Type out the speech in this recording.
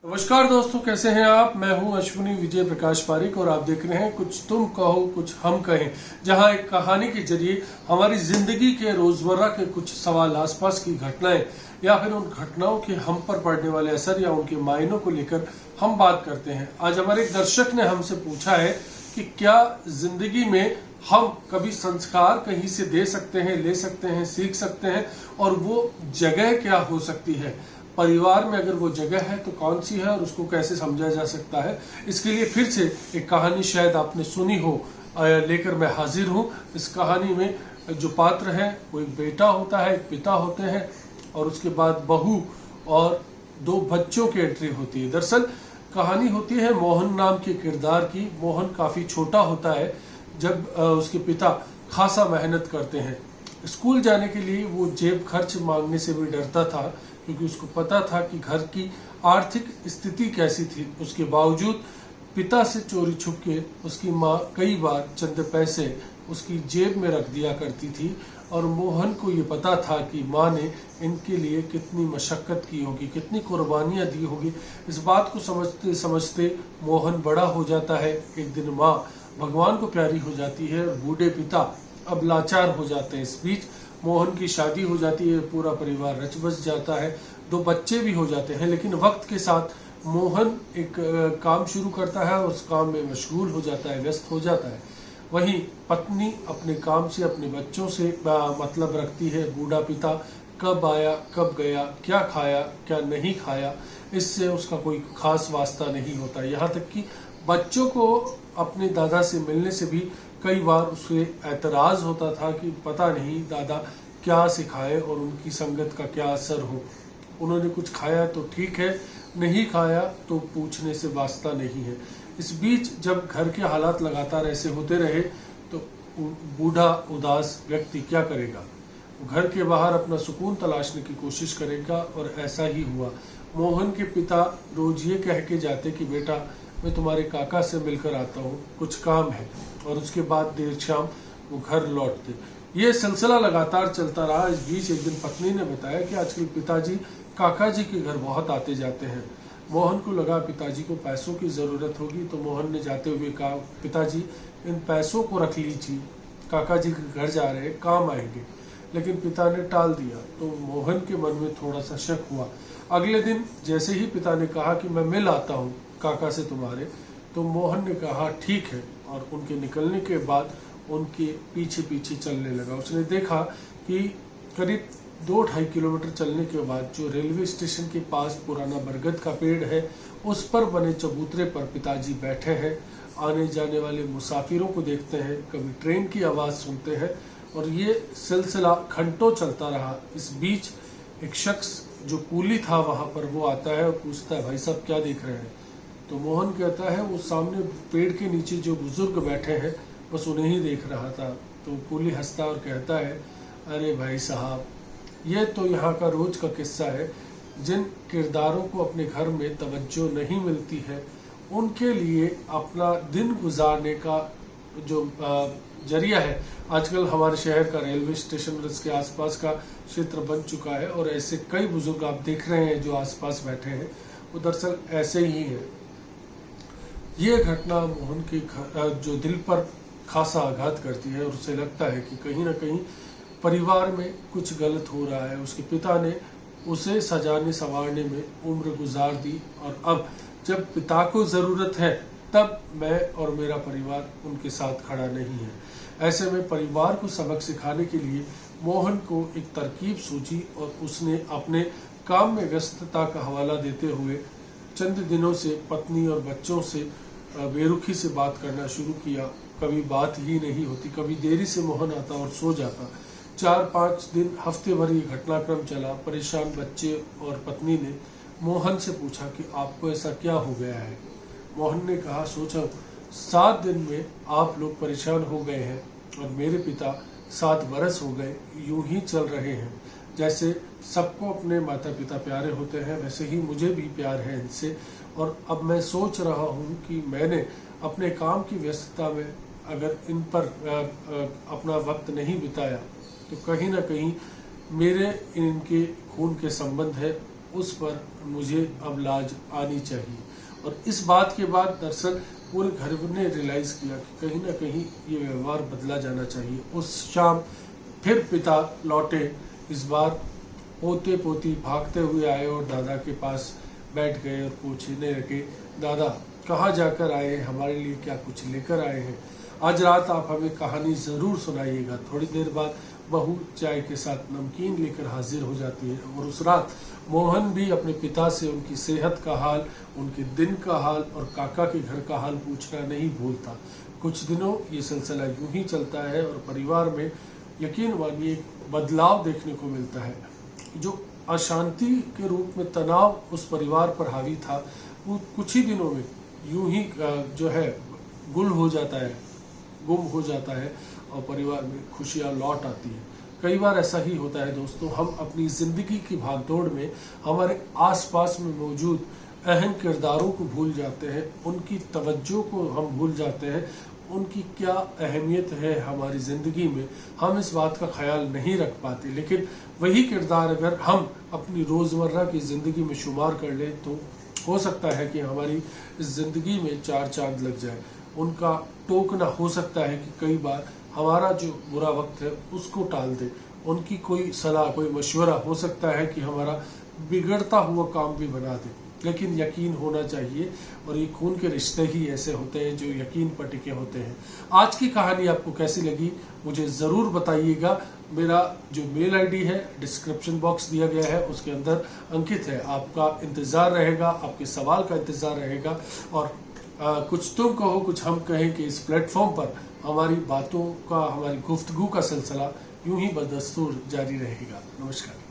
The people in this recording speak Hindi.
नमस्कार दोस्तों, कैसे हैं आप। मैं हूं अश्विनी विजय प्रकाश पारिक और आप देख रहे हैं कुछ तुम कहो कुछ हम कहें, जहां एक कहानी के जरिए हमारी जिंदगी के रोजमर्रा के कुछ सवाल, आसपास की घटनाएं या फिर उन घटनाओं के हम पर पड़ने वाले असर या उनके मायनों को लेकर हम बात करते हैं। आज हमारे एक दर्शक ने हमसे पूछा है कि क्या जिंदगी में हम कभी संस्कार कहीं से दे सकते हैं, ले सकते हैं, सीख सकते हैं, और वो जगह क्या हो सकती है। परिवार में अगर वो जगह है तो कौन सी है और उसको कैसे समझा जा सकता है। इसके लिए फिर से एक कहानी शायद आपने सुनी हो लेकर मैं हाजिर हूँ। इस कहानी में जो पात्र है वो एक बेटा होता है, एक पिता होते हैं और उसके बाद बहू और दो बच्चों की एंट्री होती है। दरअसल कहानी होती है मोहन नाम के किरदार की। मोहन काफी छोटा होता है जब उसके पिता खासा मेहनत करते हैं। स्कूल जाने के लिए वो जेब खर्च मांगने से भी डरता था, क्योंकि उसको पता था कि घर की आर्थिक स्थिति कैसी थी। उसके बावजूद पिता से चोरी छुप के उसकी माँ कई बार चंद पैसे उसकी जेब में रख दिया करती थी, और मोहन को ये पता था कि माँ ने इनके लिए कितनी मशक्कत की होगी, कितनी कुर्बानियाँ दी होगी। इस बात को समझते समझते मोहन बड़ा हो जाता है। एक दिन माँ भगवान को प्यारी हो जाती है और बूढ़े पिता अब लाचार हो जाते हैं। इस बीच मोहन की शादी हो जाती है, पूरा परिवार रच बस जाता है, दो बच्चे भी हो जाते हैं। लेकिन वक्त के साथ मोहन एक काम शुरू करता है और उस काम में मशगूल हो जाता है, व्यस्त हो जाता है। वहीं पत्नी अपने काम से, अपने बच्चों से मतलब रखती है। बूढ़ा पिता कब आया कब गया, क्या खाया क्या नहीं खाया, इससे उसका कोई खास वास्ता नहीं होता। यहाँ तक कि बच्चों को अपने दादा से मिलने से भी कई बार उसे ऐतराज होता था कि पता नहीं दादा क्या सिखाए और उनकी संगत का क्या असर हो। उन्होंने कुछ खाया तो ठीक है, नहीं खाया तो पूछने से वास्ता नहीं है। इस बीच जब घर के हालात लगातार ऐसे होते रहे तो बूढ़ा उदास व्यक्ति क्या करेगा। घर के बाहर अपना सुकून तलाशने की कोशिश करेगा, और ऐसा ही हुआ। मोहन के पिता रोज ये कह के जाते कि बेटा मैं तुम्हारे काका से मिलकर आता हूँ, कुछ काम है, और उसके बाद देर शाम वो घर लौटते। ये सिलसिला लगातार चलता रहा। इस बीच एक दिन पत्नी ने बताया कि आजकल पिताजी काका जी के घर बहुत आते जाते हैं। मोहन को लगा पिताजी को पैसों की ज़रूरत होगी, तो मोहन ने जाते हुए कहा पिताजी इन पैसों को रख लीजिए, काका जी के घर जा रहे हैं, काम आएंगे। लेकिन पिता ने टाल दिया, तो मोहन के मन में थोड़ा सा शक हुआ। अगले दिन जैसे ही पिता ने कहा कि मैं मिल आता हूँ काका से तुम्हारे, तो मोहन ने कहा ठीक है, और उनके निकलने के बाद उनके पीछे पीछे चलने लगा। उसने देखा कि करीब 2-2.5 किलोमीटर चलने के बाद जो रेलवे स्टेशन के पास पुराना बरगद का पेड़ है, उस पर बने चबूतरे पर पिताजी बैठे हैं। आने जाने वाले मुसाफिरों को देखते हैं, कभी ट्रेन की आवाज़ सुनते हैं, और ये सिलसिला घंटों चलता रहा। इस बीच एक शख्स जो कूली था वहाँ पर, वो आता है और पूछता है भाई साहब क्या देख रहे हैं। तो मोहन कहता है वो सामने पेड़ के नीचे जो बुजुर्ग बैठे हैं बस उन्हें ही देख रहा था। तो कूली हंसता और कहता है अरे भाई साहब, ये तो यहाँ का रोज का किस्सा है। जिन किरदारों को अपने घर में तवज्जो नहीं मिलती है, उनके लिए अपना दिन गुजारने का जो जरिया है, आजकल हमारे शहर का रेलवे स्टेशन और इसके आसपास का क्षेत्र बन चुका है। और ऐसे कई बुजुर्ग आप देख रहे हैं जो आसपास बैठे हैं, वो दरअसल ऐसे ही है। ये घटना मोहन की जो दिल पर खासा आघात करती है, और उसे लगता है कि कहीं ना कहीं परिवार में कुछ गलत हो रहा है। उसके पिता ने उसे सजाने संवारने में उम्र गुजार दी, और अब जब पिता को ज़रूरत है तब मैं और मेरा परिवार उनके साथ खड़ा नहीं है। ऐसे में परिवार को सबक सिखाने के लिए मोहन को एक तरकीब सूझी, और उसने अपने काम में व्यस्तता का हवाला देते हुए चंद दिनों से पत्नी और बच्चों से बेरुखी से बात करना शुरू किया। कभी बात ही नहीं होती, कभी देरी से मोहन आता और सो जाता। 4-5 दिन, हफ्ते भर ये घटनाक्रम चला। परेशान बच्चे और पत्नी ने मोहन से पूछा कि आपको ऐसा क्या हो गया है। मोहन ने कहा सोचा 7 दिन में आप लोग परेशान हो गए हैं, और मेरे पिता 7 बरस हो गए यूं ही चल रहे हैं। जैसे सबको अपने माता पिता प्यारे होते हैं, वैसे ही मुझे भी प्यार है इनसे। और अब मैं सोच रहा हूँ कि मैंने अपने काम की व्यस्तता में अगर इन पर अपना वक्त नहीं बिताया, तो कहीं ना कहीं मेरे इनके खून के संबंध है, उस पर मुझे अब लाज आनी चाहिए। और इस बात के बाद दरअसल पूरे घर ने रियलाइज़ किया कि कहीं ना कहीं ये व्यवहार बदला जाना चाहिए। उस शाम फिर पिता लौटे। इस बार पोते पोती भागते हुए आए और दादा के पास बैठ गए और पूछने लगे, दादा कहाँ जाकर आए हैं, हमारे लिए क्या कुछ लेकर आए हैं? आज रात आप हमें कहानी ज़रूर सुनाइएगा। थोड़ी देर बाद बहू चाय के साथ नमकीन लेकर हाजिर हो जाती है और उस रात मोहन भी अपने पिता से उनकी सेहत का हाल, उनके दिन का हाल और काका के घर का हाल पूछना नहीं भूलता। कुछ दिनों ये सिलसिला यूं ही चलता है और परिवार में यकीन मानिए बदलाव देखने को मिलता है। जो अशांति के रूप में तनाव उस परिवार पर हावी था, वो कुछ ही दिनों में यूं ही जो है गुल हो जाता है, गुम हो जाता है और परिवार में खुशियाँ लौट आती हैं। कई बार ऐसा ही होता है दोस्तों, हम अपनी ज़िंदगी की भागदौड़ में हमारे आसपास में मौजूद अहम किरदारों को भूल जाते हैं, उनकी तवज्जो को हम भूल जाते हैं, उनकी क्या अहमियत है हमारी ज़िंदगी में हम इस बात का ख्याल नहीं रख पाते। लेकिन वही किरदार अगर हम अपनी रोज़मर्रा की ज़िंदगी में शुमार कर लें तो हो सकता है कि हमारी ज़िंदगी में चार चांद लग जाए। उनका टोकना हो सकता है कि कई बार हमारा जो बुरा वक्त है उसको टाल दे। उनकी कोई सलाह, कोई मशवरा हो सकता है कि हमारा बिगड़ता हुआ काम भी बना दे। लेकिन यकीन होना चाहिए, और ये खून के रिश्ते ही ऐसे होते हैं जो यकीन पर टिके होते हैं। आज की कहानी आपको कैसी लगी मुझे ज़रूर बताइएगा। मेरा जो मेल आईडी है डिस्क्रिप्शन बॉक्स दिया गया है, उसके अंदर अंकित है। आपका इंतज़ार रहेगा, आपके सवाल का इंतज़ार रहेगा। और कुछ तुम कहो कुछ हम कहें कि इस प्लेटफॉर्म पर हमारी बातों का, हमारी गुफ्तगू का सिलसिला यूं ही बदस्तूर जारी रहेगा। नमस्कार।